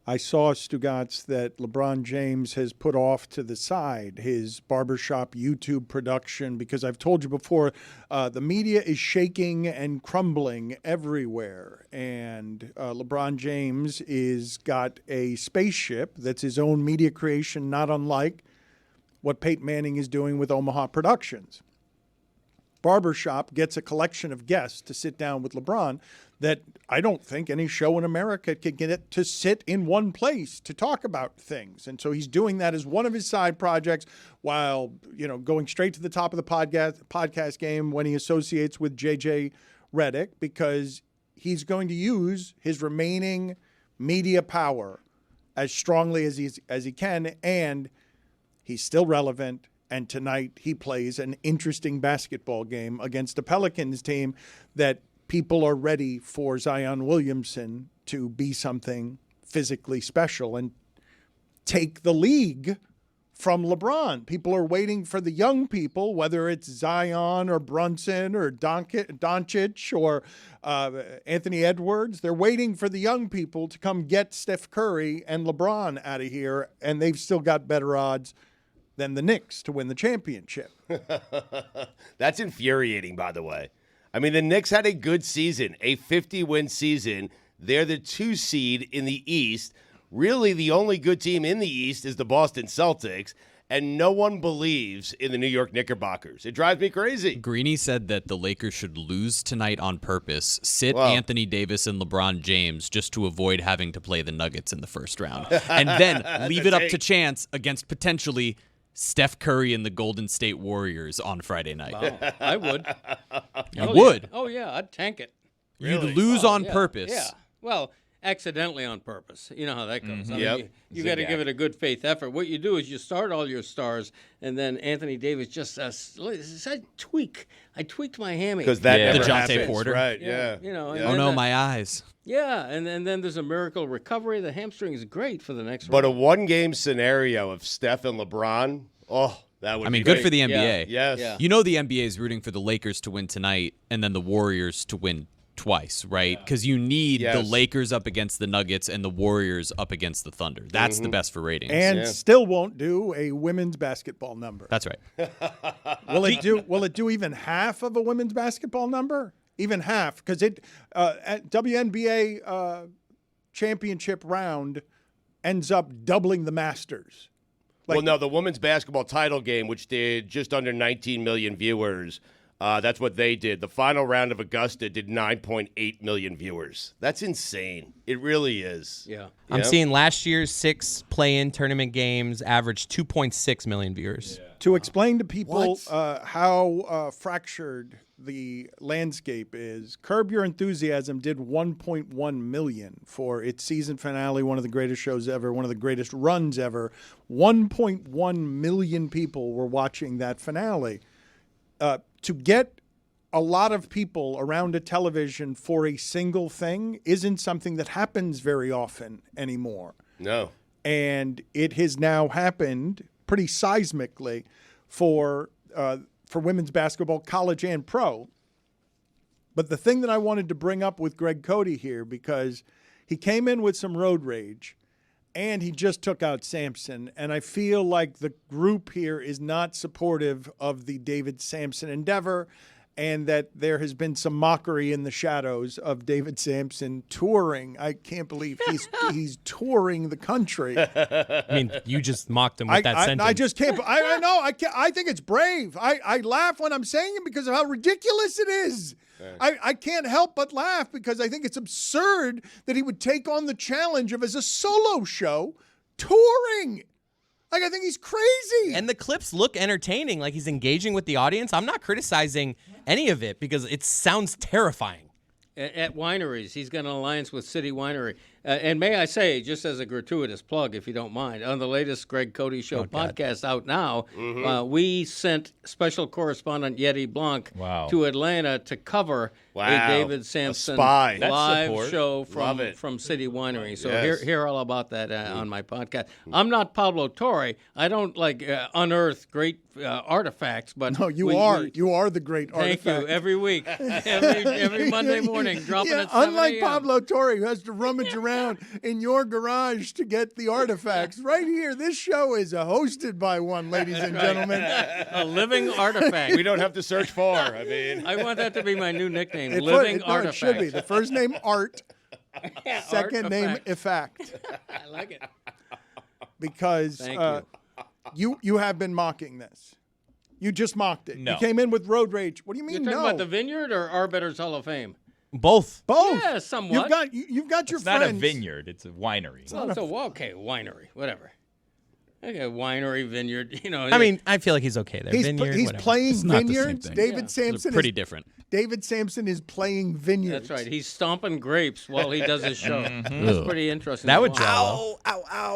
I saw, Stugotz, that LeBron James has put off to the side his barbershop YouTube production because I've told you before, the media is shaking and crumbling everywhere. And LeBron James is got a spaceship that's his own media creation, not unlike what Peyton Manning is doing with Omaha Productions. Barbershop gets a collection of guests to sit down with LeBron that I don't think any show in America could get it to sit in one place to talk about things. And so he's doing that as one of his side projects while, going straight to the top of the podcast game when he associates with JJ Redick, because he's going to use his remaining media power as strongly as he can, and he's still relevant. And tonight he plays an interesting basketball game against a Pelicans team that people are ready for Zion Williamson to be something physically special and take the league from LeBron. People are waiting for the young people, whether it's Zion or Brunson or Doncic or Anthony Edwards. They're waiting for the young people to come get Steph Curry and LeBron out of here, and they've still got better odds than the Knicks to win the championship. That's infuriating, by the way. I mean, the Knicks had a good season, a 50-win season. They're the 2 seed in the East. Really, the only good team in the East is the Boston Celtics, and no one believes in the New York Knickerbockers. It drives me crazy. Greeny said that the Lakers should lose tonight on purpose, sit Anthony Davis and LeBron James just to avoid having to play the Nuggets in the first round, and then leave it up to chance against potentially Steph Curry and the Golden State Warriors on Friday night. Wow. I would. You would? Yeah. Oh, yeah, I'd tank it. Really? You'd lose on purpose. Yeah. Well, accidentally on purpose. You know how that goes. Mm-hmm. I mean, you got to give it a good faith effort. What you do is you start all your stars, and then Anthony Davis just I tweaked my hammy. Because that never DeJounte happens. Porter. Right, yeah. Oh, no, my eyes. Yeah, and then there's a miracle recovery. The hamstring is great for the next But round. a one-game scenario of Steph and LeBron, that would be good great. for the NBA. Yes. Yeah. You know the NBA is rooting for the Lakers to win tonight and then the Warriors to win twice, right? Because you need the Lakers up against the Nuggets and the Warriors up against the Thunder. That's the best for ratings. And still won't do a women's basketball number. That's right. Will it do even half of a women's basketball number? Even half, because at WNBA championship round ends up doubling the Masters. The women's basketball title game, which did just under 19 million viewers, that's what they did. The final round of Augusta did 9.8 million viewers. That's insane. It really is. Yeah. I'm seeing last year's 6 play-in tournament games averaged 2.6 million viewers. Yeah. To explain to people how fractured the landscape is, Curb Your Enthusiasm did 1.1 million for its season finale, one of the greatest shows ever, one of the greatest runs ever. 1.1 million people were watching that finale. To get a lot of people around a television for a single thing isn't something that happens very often anymore. No. And it has now happened pretty seismically for women's basketball, college and pro. But the thing that I wanted to bring up with Greg Cote here, because he came in with some road rage and he just took out Samson. And I feel like the group here is not supportive of the David Samson endeavor, and that there has been some mockery in the shadows of David Samson touring. I can't believe he's touring the country. I mean, you just mocked him with that sentence. I just can't. I know. I think it's brave. I laugh when I'm saying it because of how ridiculous it is. I can't help but laugh because I think it's absurd that he would take on the challenge of, as a solo show, touring. Like, I think he's crazy. And the clips look entertaining, like he's engaging with the audience. I'm not criticizing any of it because it sounds terrifying. At wineries, he's got an alliance with City Winery. And may I say, just as a gratuitous plug, if you don't mind, on the latest Greg Cote Show podcast out now, we sent special correspondent Yeti Blanc to Atlanta to cover Wow. David Samson spy. That's live support. show Love it. from City Winery. So Yes. hear all about that on my podcast. I'm not Pablo Torre. I don't unearth great artifacts, but No, you are. You are the great Thank artifact. you. Every week, every Monday morning, dropping at 7 unlike a.m. Pablo Torre, who has to rummage around in your garage to get the artifacts. Right here, this show is hosted by one, ladies and gentlemen. A living artifact. We don't have to search far. I mean, I want that to be my new nickname, It living no, artifact. it should be. The first name, Art. Yeah, Second name, artifact. Effect. I like it. Because Thank you have been mocking this. You just mocked it. No. You came in with road rage. What do you mean, You're talking no? about the Vineyard or Arbiters Hall of Fame? Both. Both. Yeah, somewhat. You've got your It's not friends. a vineyard. It's a winery. Okay, winery, whatever. Okay, winery, vineyard. I mean, I feel like he's okay there. He's Vineyard, he's whatever. playing It's not the same vineyards. thing. David Yeah. Samson Pretty is different. David Samson is playing vineyards. that's right. He's stomping grapes while he does his show. That's pretty interesting. That to would watch. jello.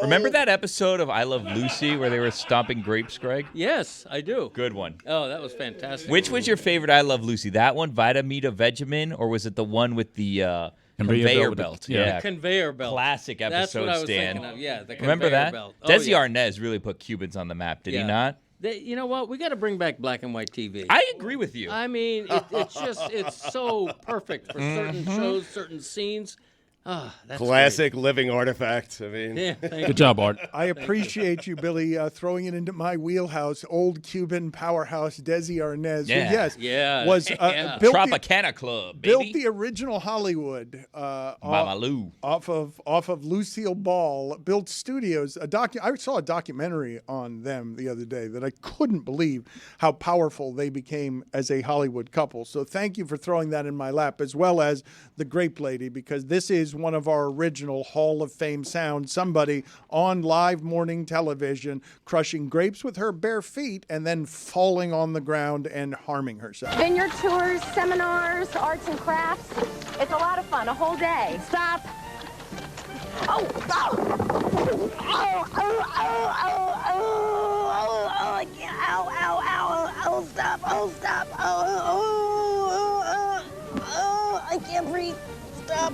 Remember that episode of I Love Lucy where they were stomping grapes, Greg? Yes, I do. Good one. Oh, that was fantastic. Which was your favorite I Love Lucy? That one, Vitamita Vegemin, or was it the one with the conveyor belt? The conveyor belt. Classic That's what I episode, was Stan. thinking of. Yeah, the Remember conveyor that? belt. Oh, Desi yeah. Arnaz really put Cubans on the map, did he Yeah. not? You know what? We got to bring back black and white TV. I agree with you. I mean, it's so perfect for certain shows, certain scenes. Ah, that's classic living artifact. I mean, great. Yeah, thank Good job, Art. I appreciate you, Billy, throwing it into my wheelhouse. Old Cuban powerhouse Desi Arnaz, who, Yeah. yes, Yeah, was yeah. built, Tropicana Club, built baby. the original Hollywood Mama Lou. off of Lucille Ball. Built studios. I saw a documentary on them the other day that I couldn't believe how powerful they became as a Hollywood couple. So thank you for throwing that in my lap, as well as the Grape Lady, because this is one of our original Hall of Fame sounds. Somebody on live morning television crushing grapes with her bare feet and then falling on the ground and harming herself. Vineyard tours, seminars, arts and crafts. It's a lot of fun, a whole day. Stop. Oh, oh. Oh, oh, oh, oh, oh, oh, I can't. Ow, ow, ow, oh, stop, oh, stop. Oh, oh, oh, oh, oh, I can't breathe. Stop.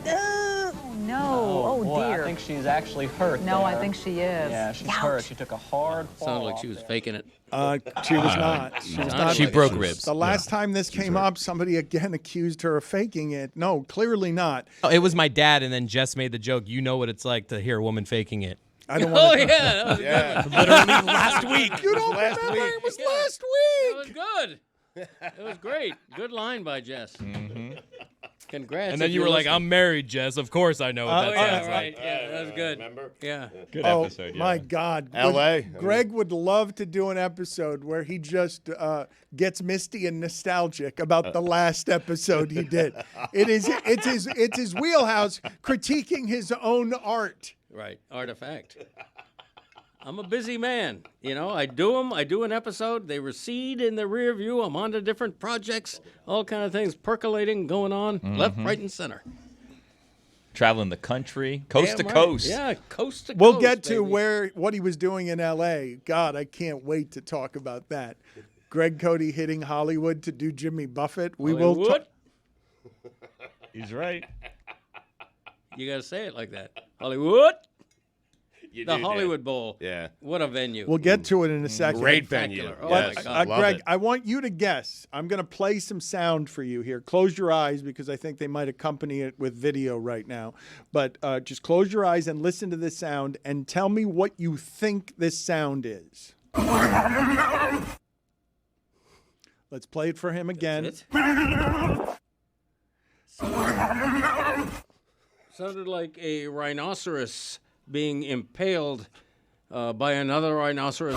Oh, no. Oh, boy, dear. I think she's actually hurt. No, I there. think she is. Yeah, she's Ouch. hurt. She took a hard fall. Sounded like off she was there. faking it. She was not. She was not. She broke ribs. The last time this came up, somebody again accused her of faking it. No, clearly not. Oh, it was my dad, and then Jess made the joke. You know what it's like to hear a woman faking it. I don't Oh want yeah, to. that was a good one. Literally last week. You don't Last remember? week. It was Yeah. last It was week. good. It was great. Good line by Jess. Congrats. And then if you you're were like, listening. "I'm married, Jess. Of course I know what Oh that yeah, sounds right. like." Yeah, that was good. remember? Yeah. Good Oh episode, yeah. my God, LA? Greg would love to do an episode where he just gets misty and nostalgic about the last episode he did. It's his wheelhouse, critiquing his own art. Right. Artifact. I'm a busy man. You know, I do them. I do an episode. They recede in the rear view. I'm on to different projects, all kind of things percolating, going on, left, right, and center. Traveling the country, coast Damn to right. coast. Yeah, coast to We'll coast. get to baby. what he was doing in L.A. God, I can't wait to talk about that. Greg Cote hitting Hollywood to do Jimmy Buffett. We will Hollywood. talk. He's right. You got to say it like that. Hollywood. You The do, Hollywood Dan. Bowl. Yeah. What a venue. We'll get to it in a second. Great venue. Spectacular. Oh, Yes. my God. Love Greg, it. I want you to guess. I'm going to play some sound for you here. Close your eyes because I think they might accompany it with video right now. But just close your eyes and listen to this sound and tell me what you think this sound is. Let's play it for him again. It? Sounded like a rhinoceros being impaled by another rhinoceros.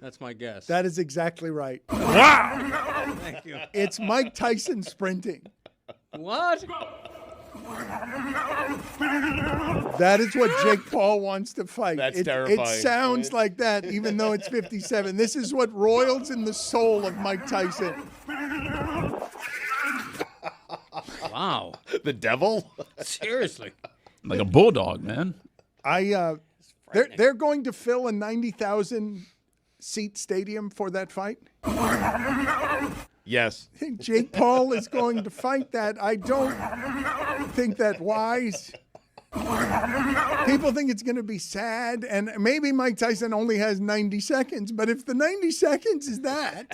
That's my guess. That is exactly right. Thank you. It's Mike Tyson sprinting. What? That is what Jake Paul wants to fight. That's It terrifying. sounds like that, even though it's 57. This is what roils in the soul of Mike Tyson. Wow. The devil? Seriously. Like a bulldog, man. They're going to fill a 90,000 seat stadium for that fight? Yes. I think Jake Paul is going to fight that. I don't think that wise. People think it's going to be sad, and maybe Mike Tyson only has 90 seconds, but if the 90 seconds is that,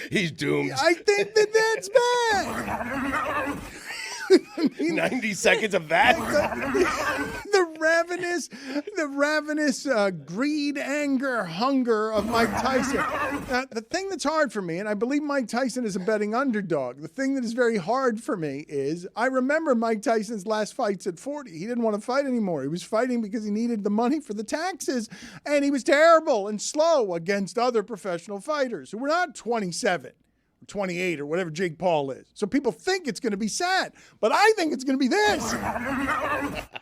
he's doomed. I think that's bad. 90 seconds of that? The ravenous greed, anger, hunger of Mike Tyson. The thing that's hard for me, and I believe Mike Tyson is a betting underdog, the thing that is very hard for me is I remember Mike Tyson's last fights at 40. He didn't want to fight anymore. He was fighting because he needed the money for the taxes, and he was terrible and slow against other professional fighters who were not 27. 28 or whatever Jake Paul is. So people think it's going to be sad, but I think it's going to be this.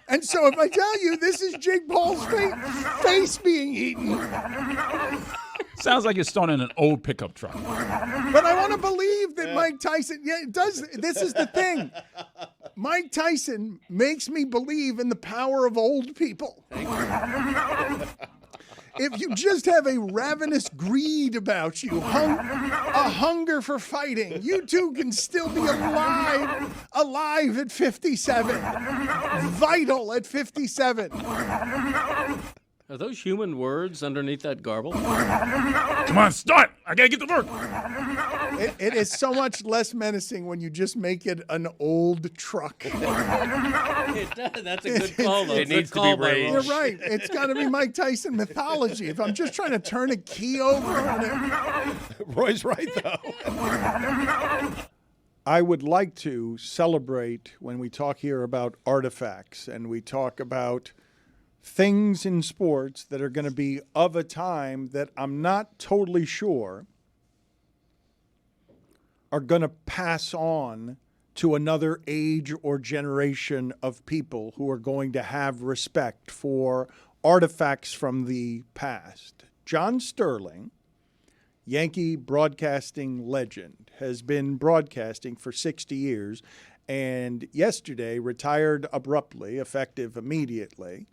And so if I tell you this is Jake Paul's face being eaten. Sounds like it's thrown in an old pickup truck. But I want to believe that Mike Tyson, it does. This is the thing. Mike Tyson makes me believe in the power of old people. If you just have a ravenous greed about you, a hunger for fighting, you too can still be alive at 57, vital at 57. Are those human words underneath that garble? Come on, start! I gotta get to work. It is so much less menacing when you just make it an old truck. It does. That's a good call, though. It needs to be raised. You're right. It's got to be Mike Tyson mythology. If I'm just trying to turn a key over on it. Roy's right, though. I would like to celebrate when we talk here about artifacts and we talk about things in sports that are going to be of a time that I'm not totally sure are going to pass on to another age or generation of people who are going to have respect for artifacts from the past. John Sterling, Yankee broadcasting legend, has been broadcasting for 60 years and yesterday retired abruptly, effective immediately.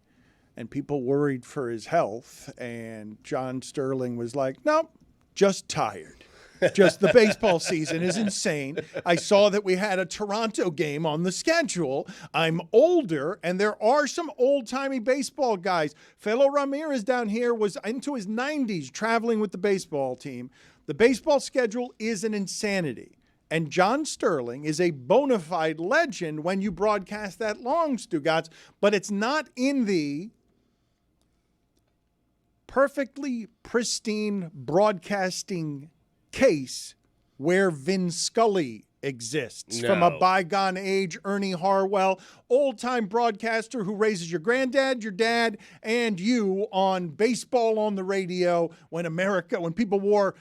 And people worried for his health. And John Sterling was like, nope, just tired. Just the baseball season is insane. I saw that we had a Toronto game on the schedule. I'm older, and there are some old-timey baseball guys. Felo Ramirez down here was into his 90s traveling with the baseball team. The baseball schedule is an insanity. And John Sterling is a bona fide legend when you broadcast that long, Stugotz, but it's not in the perfectly pristine broadcasting case where Vin Scully exists. No. From a bygone age, Ernie Harwell, old-time broadcaster who raises your granddad, your dad, and you on baseball on the radio when people wore,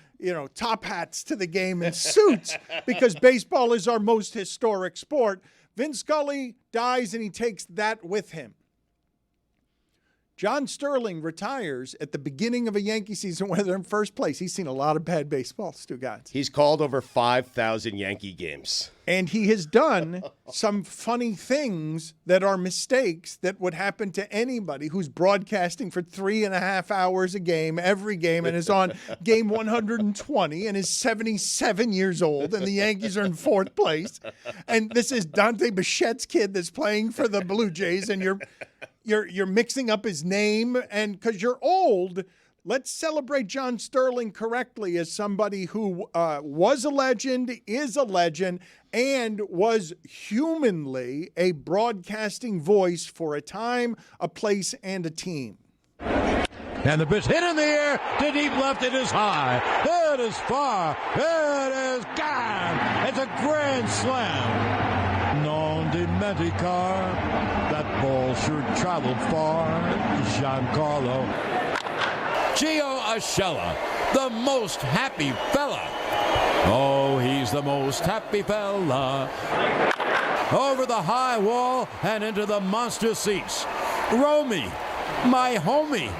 top hats to the game and suits because baseball is our most historic sport. Vin Scully dies and he takes that with him. John Sterling retires at the beginning of a Yankee season when they're in first place. He's seen a lot of bad baseball, Stugotz. He's called over 5,000 Yankee games. And he has done some funny things that are mistakes that would happen to anybody who's broadcasting for 3.5 hours a game, every game, and is on game 120 and is 77 years old, and the Yankees are in fourth place. And this is Dante Bichette's kid that's playing for the Blue Jays, and you're mixing up his name, and because you're old, let's celebrate John Sterling correctly as somebody who was a legend, is a legend, and was humanly a broadcasting voice for a time, a place, and a team. And the pitch hit in the air to deep left. It is high. It is far. It is gone. It's a grand slam. Non dimenticar. That ball sure traveled far. Giancarlo. Gio Urshela, the most happy fella. Oh, he's the most happy fella. Over the high wall and into the monster seats. Romy, my homie.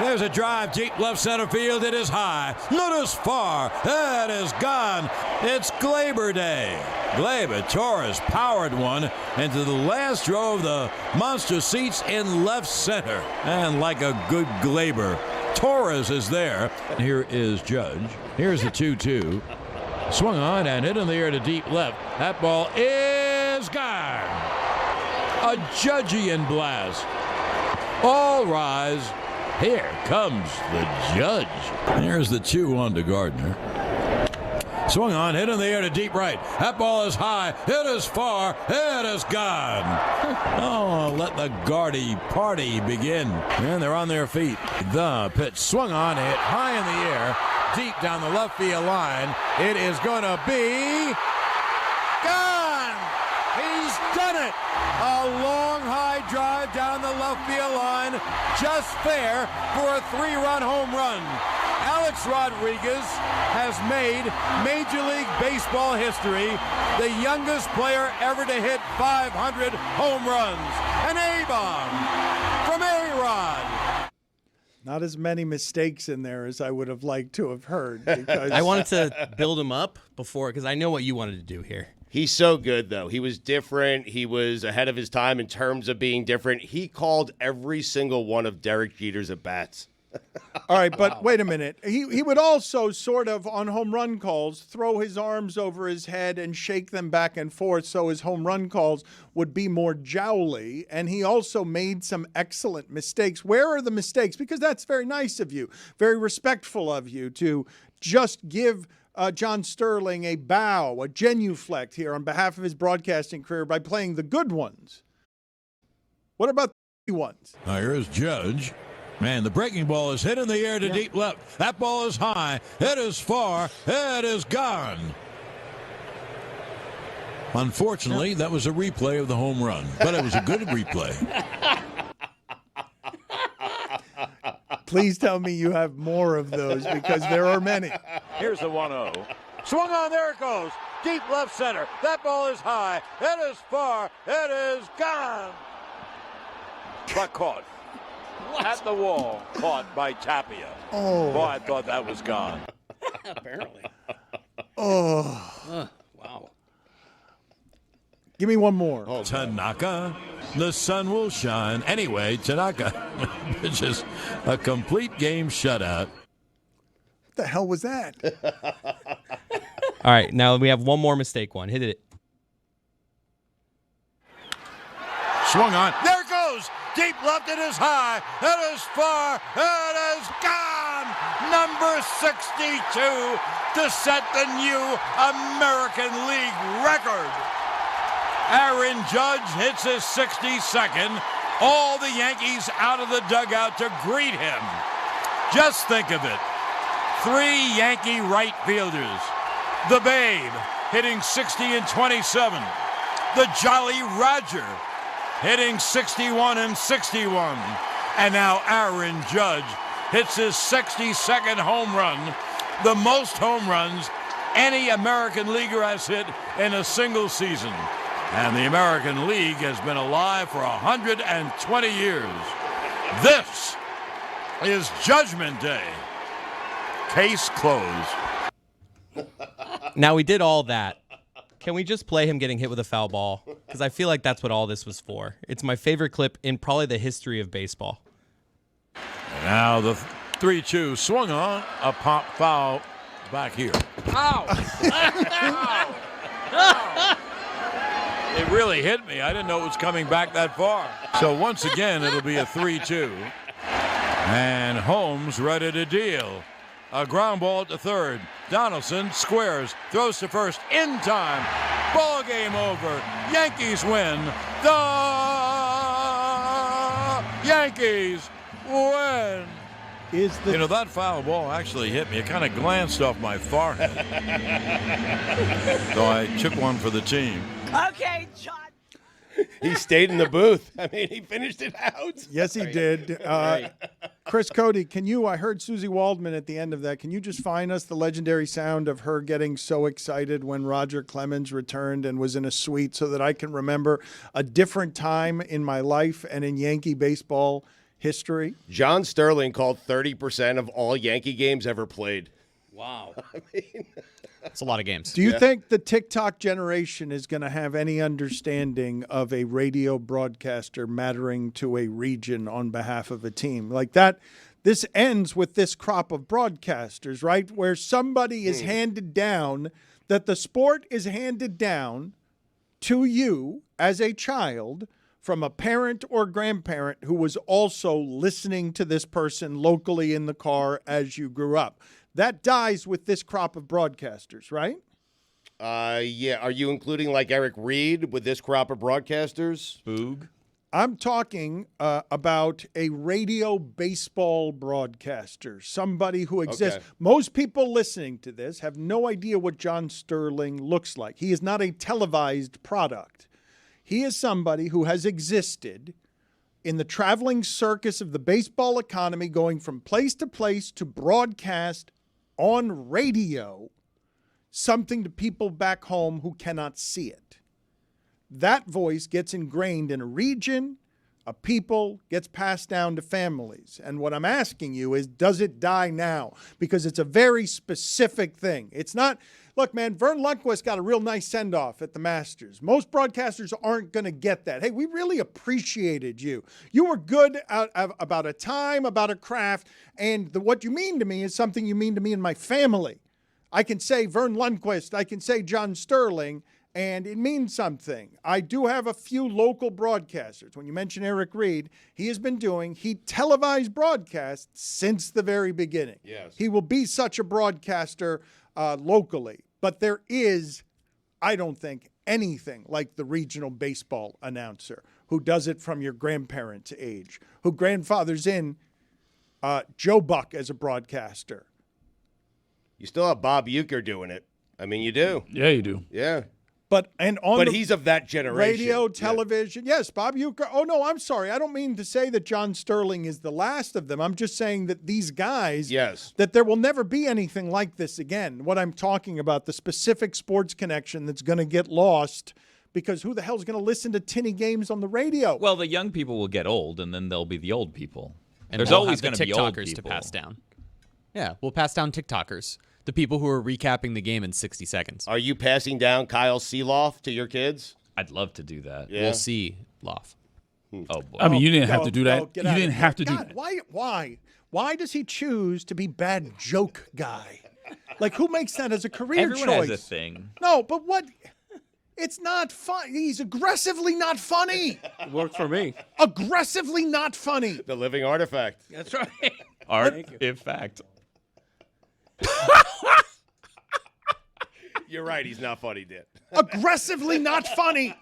There's a drive deep left center field. It is high. It is far. It is gone. It's Glaber Day. Glaber Torres powered one into the last row of the monster seats in left center. And like a good Glaber, Torres is there. Here is Judge. Here's the 2-2. Swung on and hit in the air to deep left. That ball is gone. A Judgian blast. All rise. Here comes the Judge. And here's the 2-1 to Gardner. Swung on, hit in the air to deep right. That ball is high, it is far, it is gone. Oh, let the Gardy party begin. And they're on their feet. The pitch swung on, hit high in the air, deep down the left field line. It is going to be gone. He's done it. A long high drive down the left field line, just fair for a 3-run home run. Alex Rodriguez has made Major League Baseball history, the youngest player ever to hit 500 home runs. An A-bomb from A-Rod. Not as many mistakes in there as I would have liked to have heard. Because I wanted to build him up before because I know what you wanted to do here. He's so good, though. He was different. He was ahead of his time in terms of being different. He called every single one of Derek Jeter's at-bats. All right, but wait a minute. He would also sort of, on home run calls, throw his arms over his head and shake them back and forth so his home run calls would be more jowly. And he also made some excellent mistakes. Where are the mistakes? Because that's very nice of you, very respectful of you to just give John Sterling a bow, a genuflect here on behalf of his broadcasting career by playing the good ones. What about the ones? Now here's Judge. Man, the breaking ball is hit in the air to deep left. That ball is high. It is far. It is gone. Unfortunately, that was a replay of the home run, but it was a good replay. Please tell me you have more of those because there are many. Here's the 1-0. Swung on, there it goes. Deep left center. That ball is high. It is far. It is gone. But caught. At the wall, caught by Tapia. Oh. Boy, I thought that was gone. Apparently. Oh. Wow. Give me one more. Tanaka, the sun will shine. Anyway, Tanaka pitches a complete game shutout. What the hell was that? All right, now we have one more mistake one. Hit it. Swung on. There it goes. Deep left, it is high. It is far. It is gone. Number 62 to set the new American League record. Aaron Judge hits his 62nd. All the Yankees out of the dugout to greet him. Just think of it. 3 Yankee right fielders. The Babe hitting 60 and 27. The Jolly Roger hitting 61 and 61. And now Aaron Judge hits his 62nd home run, the most home runs any American leaguer has hit in a single season. And the American League has been alive for 120 years. This is Judgment Day. Case closed. Now we did all that. Can we just play him getting hit with a foul ball? Because I feel like that's what all this was for. It's my favorite clip in probably the history of baseball. And now the 3-2 swung on, a pop foul back here. Ow! Ow! Ow! It really hit me. I didn't know it was coming back that far. So once again, it'll be a 3-2. And Holmes ready to deal. A ground ball to third. Donaldson squares, throws to first in time. Ball game over. Yankees win. The Yankees win. That foul ball actually hit me. It kind of glanced off my forehead. So I took one for the team. Okay, John. He stayed in the booth. I mean, he finished it out. Yes, he did. Chris Cote, I heard Susie Waldman at the end of that. Can you just find us the legendary sound of her getting so excited when Roger Clemens returned and was in a suite so that I can remember a different time in my life and in Yankee baseball history? John Sterling called 30% of all Yankee games ever played. Wow. I mean, It's a lot of games. Do you think the TikTok generation is going to have any understanding of a radio broadcaster mattering to a region on behalf of a team? Like that, this ends with this crop of broadcasters, right? Where somebody is handed down, that the sport is handed down to you as a child from a parent or grandparent who was also listening to this person locally in the car as you grew up. That dies with this crop of broadcasters, right? Yeah. Are you including like Eric Reed with this crop of broadcasters? Boog. I'm talking about a radio baseball broadcaster, somebody who exists. Okay. Most people listening to this have no idea what John Sterling looks like. He is not a televised product. He is somebody who has existed in the traveling circus of the baseball economy, going from place to place to broadcast on radio something to people back home who cannot see it. That voice gets ingrained in a region, a people, gets passed down to families. And what I'm asking you is, does it die now? Because it's a very specific thing. It's not, look, man, Vern Lundquist got a real nice send-off at the Masters. Most broadcasters aren't going to get that. Hey, we really appreciated you. You were good about a time, about a craft, and what you mean to me is something you mean to me and my family. I can say Vern Lundquist, I can say John Sterling, and it means something. I do have a few local broadcasters. When you mention Eric Reed, he televised broadcasts since the very beginning. Yes. He will be such a broadcaster locally. But there is, I don't think, anything like the regional baseball announcer who does it from your grandparents' age, who grandfathers in Joe Buck as a broadcaster. You still have Bob Uecker doing it. I mean, you do. Yeah, you do. Yeah. But he's of that generation. Radio, television. Yes, Bob Uecker. Oh, no, I'm sorry. I don't mean to say that John Sterling is the last of them. I'm just saying that these guys, that there will never be anything like this again. What I'm talking about, the specific sports connection that's going to get lost, because who the hell is going to listen to tinny games on the radio? Well, the young people will get old, and then there'll be the old people. And There's we'll always have going the to be old TikTokers people. to pass down. Yeah, we'll pass down TikTokers. The people who are recapping the game in 60 seconds. Are you passing down Kyle Seeloff to your kids? I'd love to do that. Yeah. We'll see, Loff. Oh, boy. I mean, you didn't have to do that. Get You out of didn't here. have to do God, that. Why does he choose to be bad joke guy? Like, who makes that as a career Everyone choice? has a thing. No, but what? It's not fun. He's aggressively not funny. It worked for me. Aggressively not funny. The living artifact. That's right. Art, in fact. You're right. He's not funny, Dan. Aggressively not funny.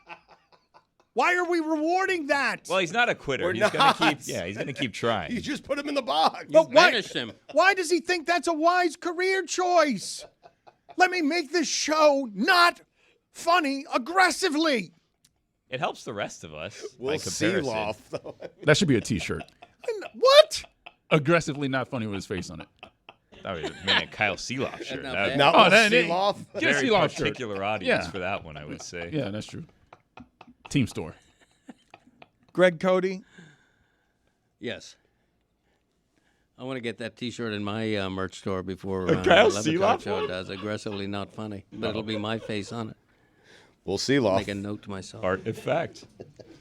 Why are we rewarding that? Well, he's not a quitter. We're He's going to not. keep. Yeah, he's going to keep trying. You just put him in the box. But why, Banished him. why does he think that's a wise career choice? Let me make this show not funny aggressively. It helps the rest of us. We'll by see, comparison. Loft, though. That should be a T-shirt. What? Aggressively not funny with his face on it. That was a Kyle Seeloff shirt. Not That bad. Not Oh, we'll that- see, that- Loft. a Get a very Seeloff shirt. particular audience Yeah. for that one, I would say. Yeah, that's true. Team store. Greg Cote? Yes. I want to get that T-shirt in my merch store before Kyle Le Seeloff Batard Show one? does. Aggressively not funny, but it'll be my face on it. We'll see, Loft. Make a note to myself. Artifact.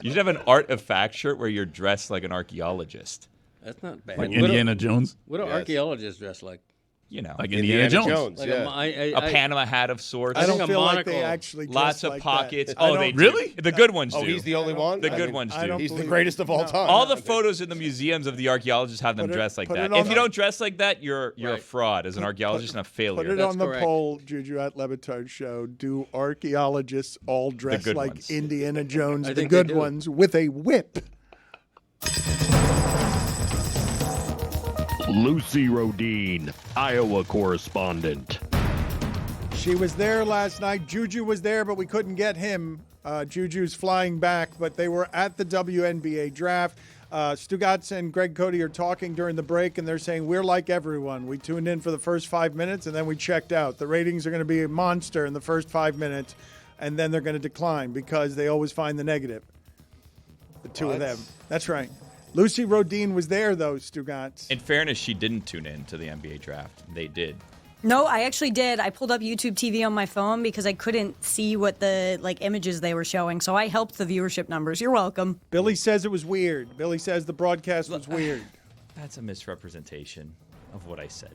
You should have an artifact shirt where you're dressed like an archaeologist. That's not bad. Like What do- Indiana Jones. What do Yes. archaeologists dress like? You know, Like Indiana Jones. Like yeah. a Panama hat of sorts. I think don't a feel like they monocle. actually dress Lots of like pockets. that. Oh, I they don't- do. Really? The good ones do. Oh, he's the only one? The good ones I do. don't He's the believe- greatest of all time. All the photos in the museums of the archaeologists have them Put it- dressed like put that. it on If you the- don't dress like that, you're a Right. fraud as an archaeologist and a failure. Put it That's on the correct. poll, Juju, at LeBatard Show. Do archaeologists all dress good like ones. Indiana Jones, I the think they good do. ones, with a whip? Lucy Rohden, Iowa Correspondent. She was there last night. Juju was there, but we couldn't get him. Juju's flying back, but they were at the WNBA Draft. Stugotz and Greg Cote are talking during the break, and they're saying, we're like everyone. We tuned in for the first 5 minutes, and then we checked out. The ratings are going to be a monster in the first 5 minutes, and then they're going to decline because they always find the negative. The two of them. That's right. Lucy Rohden was there, though, Stugotz. In fairness, she didn't tune in to the NBA draft. They did. No, I actually did. I pulled up YouTube TV on my phone because I couldn't see what the images they were showing. So I helped the viewership numbers. You're welcome. Billy says it was weird. Billy says the broadcast was weird. That's a misrepresentation of what I said.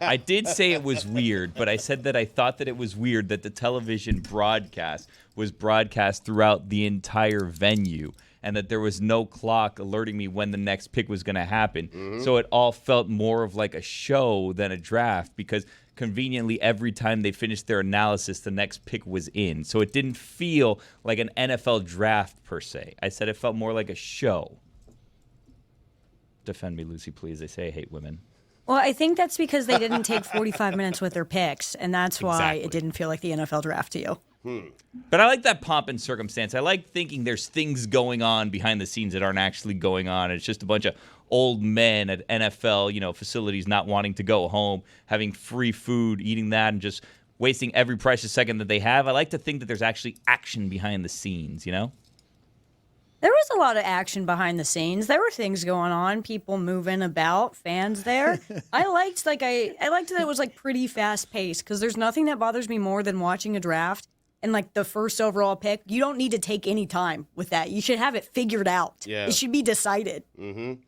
I did say it was weird, but I said that I thought that it was weird that the television broadcast was broadcast throughout the entire venue and that there was no clock alerting me when the next pick was going to happen. Mm-hmm. So it all felt more of like a show than a draft because conveniently every time they finished their analysis, the next pick was in. So it didn't feel like an NFL draft per se. I said it felt more like a show. Defend me, Lucy, please. They say I hate women. Well, I think that's because they didn't take 45 minutes with their picks, and that's why Exactly. it didn't feel like the NFL draft to you. But I like that pomp and circumstance. I like thinking there's things going on behind the scenes that aren't actually going on. It's just a bunch of old men at NFL, facilities not wanting to go home, having free food, eating that, and just wasting every precious second that they have. I like to think that there's actually action behind the scenes, There was a lot of action behind the scenes. There were things going on, people moving about, fans there. I liked that it was pretty fast paced because there's nothing that bothers me more than watching a draft and the first overall pick. You don't need to take any time with that. You should have it figured out. Yeah. It should be decided. Mm-hmm.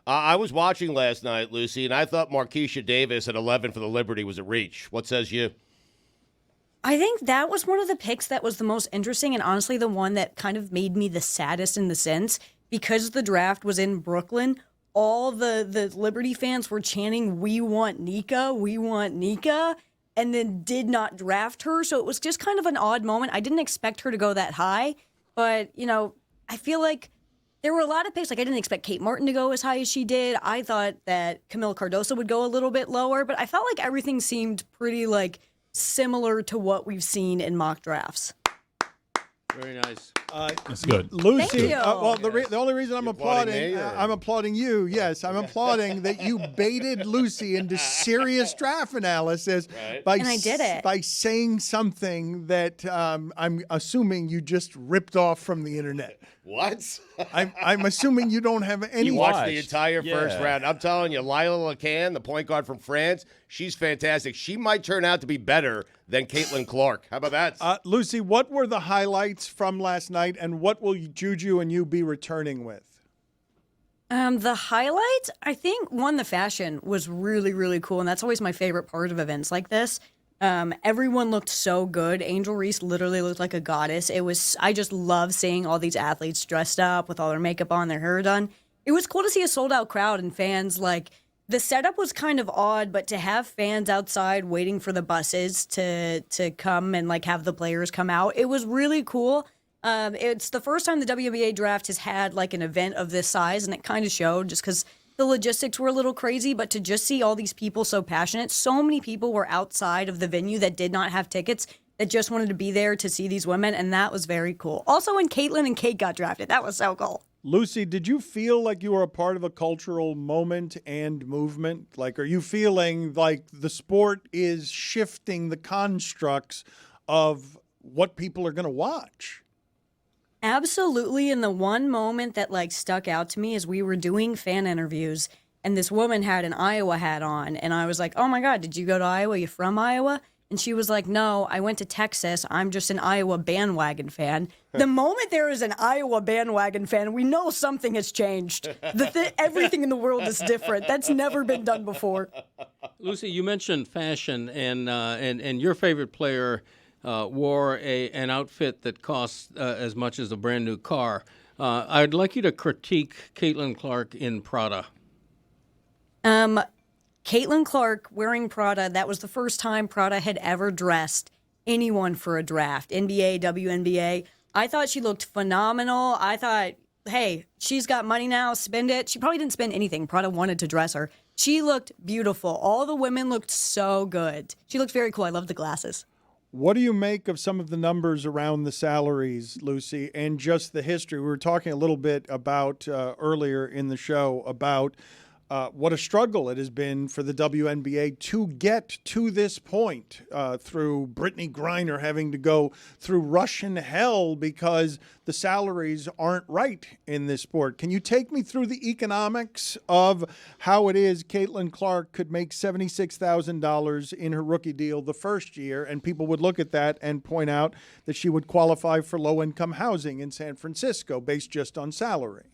I was watching last night, Lucy, and I thought Marquisha Davis at 11 for the Liberty was a reach. What says you? I think that was one of the picks that was the most interesting and honestly the one that kind of made me the saddest in the sense because the draft was in Brooklyn. All the Liberty fans were chanting, "We want Nika, we want Nika," and then did not draft her. So it was just kind of an odd moment. I didn't expect her to go that high, but, I feel like there were a lot of picks. I didn't expect Kate Martin to go as high as she did. I thought that Camila Cardoso would go a little bit lower, but I felt like everything seemed pretty, similar to what we've seen in mock drafts. Very nice. That's good. Lucy, Thank you. The only reason I'm applauding, I'm applauding you. Yes, I'm applauding that you baited Lucy into serious draft analysis by And I did it. by saying something that I'm assuming you just ripped off from the internet. What? I'm assuming you don't have any. You watched the entire Yeah. first round. I'm telling you, Lila Lacan, the point guard from France, she's fantastic. She might turn out to be better than Caitlyn Clark. How about that? Lucy, what were the highlights from last night, and what will Juju and you be returning with? The highlights, I think, the fashion was really, really cool, and that's always my favorite part of events like this. Everyone looked so good. Angel Reese literally looked like a goddess. I just love seeing all these athletes dressed up with all their makeup on, their hair done. It was cool to see a sold out crowd and fans. The setup was kind of odd, but to have fans outside waiting for the buses to come and have the players come out, it was really cool. It's the first time the WNBA draft has had an event of this size, and it kind of showed just because the logistics were a little crazy, but to just see all these people so passionate, so many people were outside of the venue that did not have tickets that just wanted to be there to see these women, and that was very cool. Also, when Caitlyn and Kate got drafted, that was so cool. Lucy, did you feel like you were a part of a cultural moment and movement? Are you feeling like the sport is shifting the constructs of what people are going to watch? Absolutely. And the one moment that stuck out to me is we were doing fan interviews and this woman had an Iowa hat on. And I was like, "Oh my God, did you go to Iowa? You from Iowa?" And she was like, "No, I went to Texas. I'm just an Iowa bandwagon fan." The moment there is an Iowa bandwagon fan, we know something has changed. Everything in the world is different. That's never been done before. Lucy, you mentioned fashion, and your favorite player wore an outfit that costs as much as a brand new car. I'd like you to critique Caitlyn Clark in Prada. Caitlyn Clark wearing Prada, that was the first time Prada had ever dressed anyone for a draft. NBA, WNBA. I thought she looked phenomenal. I thought, hey, she's got money now, spend it. She probably didn't spend anything. Prada wanted to dress her. She looked beautiful. All the women looked so good. She looked very cool. I love the glasses. What do you make of some of the numbers around the salaries, Lucy, and just the history? We were talking a little bit about earlier in the show about what a struggle it has been for the WNBA to get to this point through Brittany Griner having to go through Russian hell because the salaries aren't right in this sport. Can you take me through the economics of how it is Caitlyn Clark could make $76,000 in her rookie deal the first year, and people would look at that and point out that she would qualify for low-income housing in San Francisco based just on salary?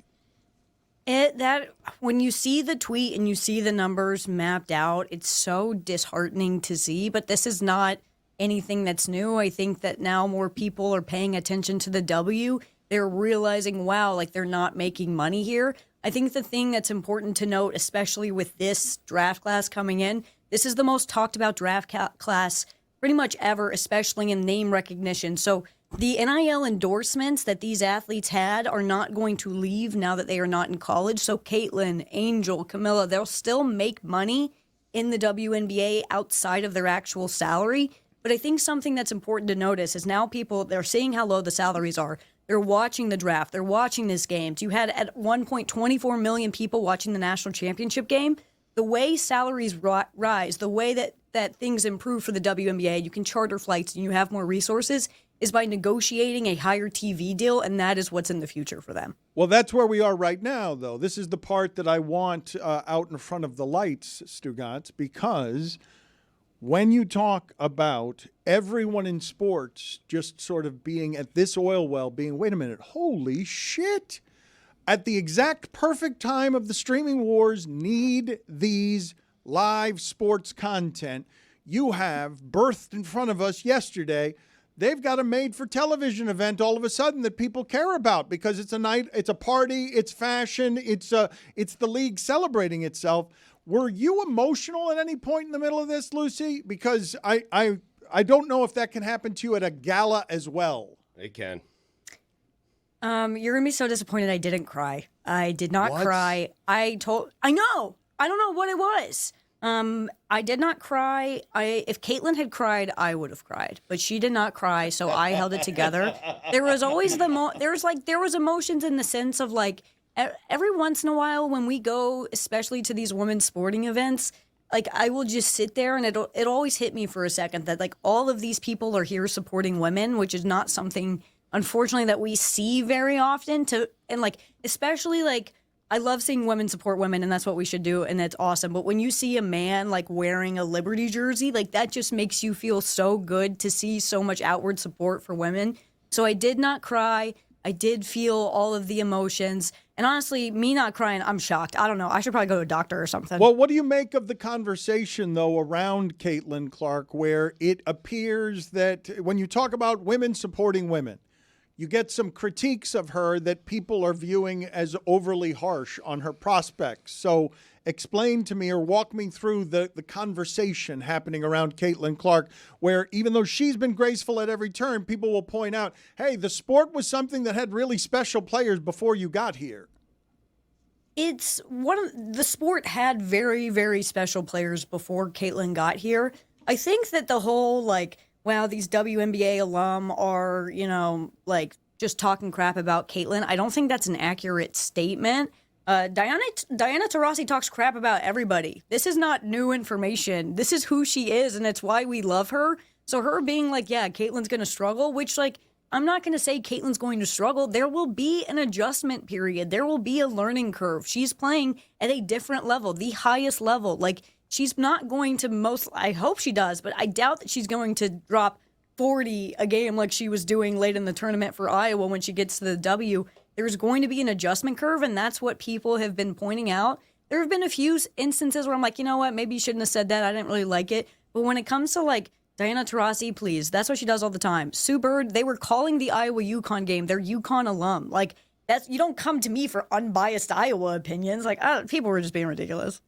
When you see the tweet and you see the numbers mapped out, it's so disheartening to see. But this is not anything that's new. I think that now more people are paying attention to the W. They're realizing, wow, like they're not making money here. I think the thing that's important to note, especially with this draft class coming in, this is the most talked about draft class pretty much ever, especially in name recognition. So the NIL endorsements that these athletes had are not going to leave now that they are not in college. So Caitlyn, Angel, Camilla, they'll still make money in the WNBA outside of their actual salary. But I think something that's important to notice is now people, they're seeing how low the salaries are. They're watching the draft. They're watching these games. You had at one point 24 million people watching the national championship game. The way salaries rise, the way that things improve for the WNBA, you can charter flights and you have more resources, is by negotiating a higher TV deal, and that is what's in the future for them. Well, that's where we are right now, though. This is the part that I want out in front of the lights, Stugotz, because when you talk about everyone in sports just sort of being at this oil well, being, wait a minute, holy shit. At the exact perfect time of the streaming wars need these live sports content, you have birthed in front of us yesterday. They've got a made-for-television event all of a sudden that people care about because it's a night, it's a party, it's fashion, it's the league celebrating itself. Were you emotional at any point in the middle of this, Lucy? Because I don't know if that can happen to you at a gala as well. It can. You're gonna be so disappointed I didn't cry. I did not cry. I know. I don't know what it was. I did not cry. If Caitlyn had cried, I would have cried, but she did not cry, so I held it together. There was always there was emotions in the sense of like every once in a while when we go, especially to these women's sporting events, like I will just sit there and it always hit me for a second that like all of these people are here supporting women, which is not something unfortunately that we see very often and like especially like I love seeing women support women, and that's what we should do, and that's awesome. But when you see a man, like, wearing a Liberty jersey, like, that just makes you feel so good to see so much outward support for women. So I did not cry. I did feel all of the emotions. And honestly, me not crying, I'm shocked. I don't know. I should probably go to a doctor or something. Well, what do you make of the conversation, though, around Caitlyn Clark, where it appears that when you talk about women supporting women, you get some critiques of her that people are viewing as overly harsh on her prospects. So explain to me or walk me through the conversation happening around Caitlyn Clark, where even though she's been graceful at every turn, people will point out, hey, the sport was something that had really special players before you got here. The sport had very, very special players before Caitlyn got here. I think that the whole, like, wow, these WNBA alum are, like just talking crap about Caitlyn. I don't think that's an accurate statement. Diana Taurasi talks crap about everybody. This is not new information. This is who she is, and it's why we love her. So her being like, yeah, Caitlyn's going to struggle, which, like, I'm not going to say Caitlyn's going to struggle. There will be an adjustment period. There will be a learning curve. She's playing at a different level, the highest level. Like, she's not going to I hope she does, but I doubt that she's going to drop 40 a game like she was doing late in the tournament for Iowa when she gets to the W. There's going to be an adjustment curve, and that's what people have been pointing out. There have been a few instances where I'm like, you know what, maybe you shouldn't have said that. I didn't really like it. But when it comes to, like, Diana Taurasi, please, that's what she does all the time. Sue Bird, they were calling the Iowa-UConn game. They're UConn alum. Like, you don't come to me for unbiased Iowa opinions. Like, people were just being ridiculous.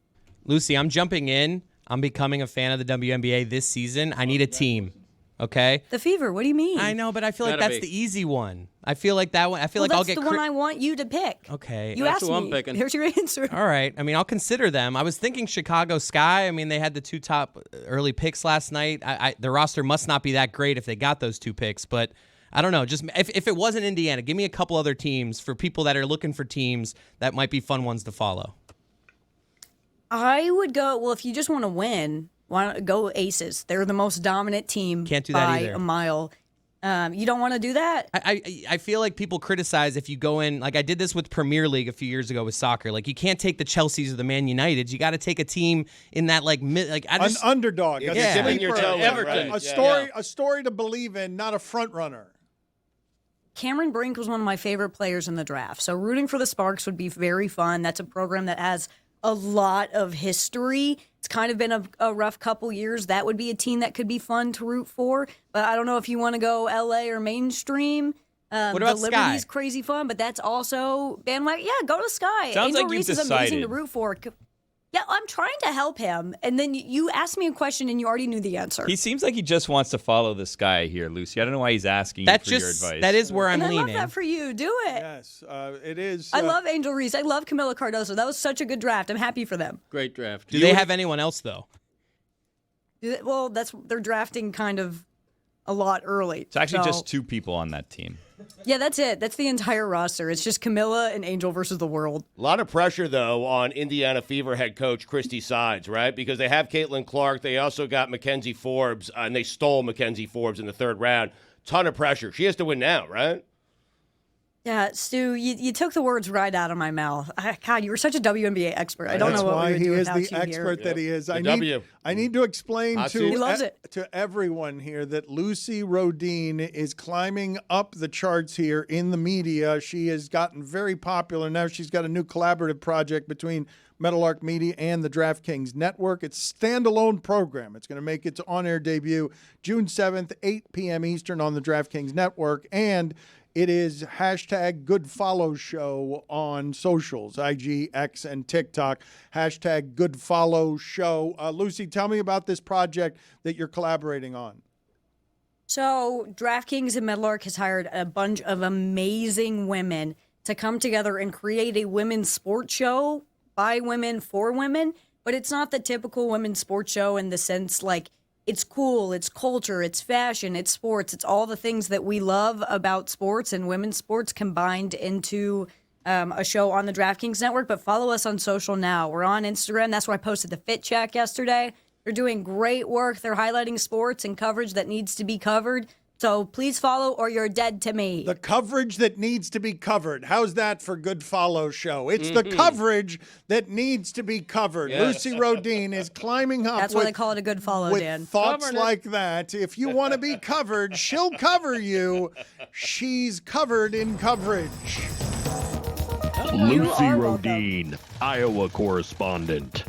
Lucy, I'm jumping in. I'm becoming a fan of the WNBA this season. I need a team. Okay? The Fever, what do you mean? I know, but I feel like that's the easy one. I feel like that one. I feel like I'll get that's the one I want you to pick. Okay. You that's asked who me. I'm picking. Here's your answer. All right. I mean, I'll consider them. I was thinking Chicago Sky. I mean, they had the 2 top early picks last night. The roster must not be that great if they got those 2 picks, but I don't know. Just if it wasn't Indiana, give me a couple other teams for people that are looking for teams that might be fun ones to follow. I would go, well, if you just want to win, why not go Aces? They're the most dominant team Can't do that by either. a mile. You don't want to do that? I feel like people criticize if you go in, like I did this with Premier League a few years ago with soccer. Like you can't take the Chelseas or the Man Uniteds. You got to take a team in that an underdog, You're a dipping your sleeper, toe in, Everton. right. a story to believe in, not a front runner. Cameron Brink was one of my favorite players in the draft. So rooting for the Sparks would be very fun. That's a program that has a lot of history. It's kind of been a rough couple years. That would be a team that could be fun to root for. But I don't know if you want to go LA or mainstream. What about the Sky? Liberty's crazy fun, but that's also bandwagon. Yeah, go to Sky. Sounds Angel like you've Reese is amazing decided. to root for. Yeah, I'm trying to help him. And then you asked me a question and you already knew the answer. He seems like he just wants to follow this guy here, Lucy. I don't know why he's asking That's you for just your advice. that is where I'm and I leaning. love that for you. Do it. Yes, it is. I love Angel Reese. I love Camila Cardoso. That was such a good draft. I'm happy for them. Great draft. Do they have anyone else though? Well, they're drafting kind of a lot early. It's actually So- just 2 people on that team. Yeah, that's it. That's the entire roster. It's just Camilla and Angel versus the world. A lot of pressure, though, on Indiana Fever head coach Christy Sides, right? Because they have Caitlyn Clark. They also got Mackenzie Forbes, and they stole Mackenzie Forbes in the 3rd round. Ton of pressure. She has to win now, right? Yeah, Stu, you took the words right out of my mouth. God, you were such a WNBA expert. I don't That's know what why we would he do is without the you expert here. that he is. The I W. need to explain Hot seat. He loves it. to everyone here that Lucy Rohden is climbing up the charts here in the media. She has gotten very popular. Now she's got a new collaborative project between Meadowlark Media and the DraftKings Network. It's a standalone program. It's going to make its on-air debut June 7th, 8 p.m. Eastern on the DraftKings Network. And it is hashtag Good Follow Show on socials, IG, X, and TikTok. Hashtag Good Follow Show. Lucy, tell me about this project that you're collaborating on. So DraftKings and Meadowlark has hired a bunch of amazing women to come together and create a women's sports show by women for women. But it's not the typical women's sports show in the sense like it's cool, it's culture, it's fashion, it's sports. It's all the things that we love about sports and women's sports combined into a show on the DraftKings Network. But follow us on social now. We're on Instagram. That's where I posted the Fit Check yesterday. They're doing great work. They're highlighting sports and coverage that needs to be covered. So please follow or you're dead to me. The coverage that needs to be covered. How's that for Good Follow Show? It's the coverage that needs to be covered. Yes. Lucy Rohden is climbing up That's why they call it a good follow, with Dan. thoughts Covering it. like that. If you want to be covered, she'll cover you. She's covered in coverage. Lucy Rohden, Iowa correspondent.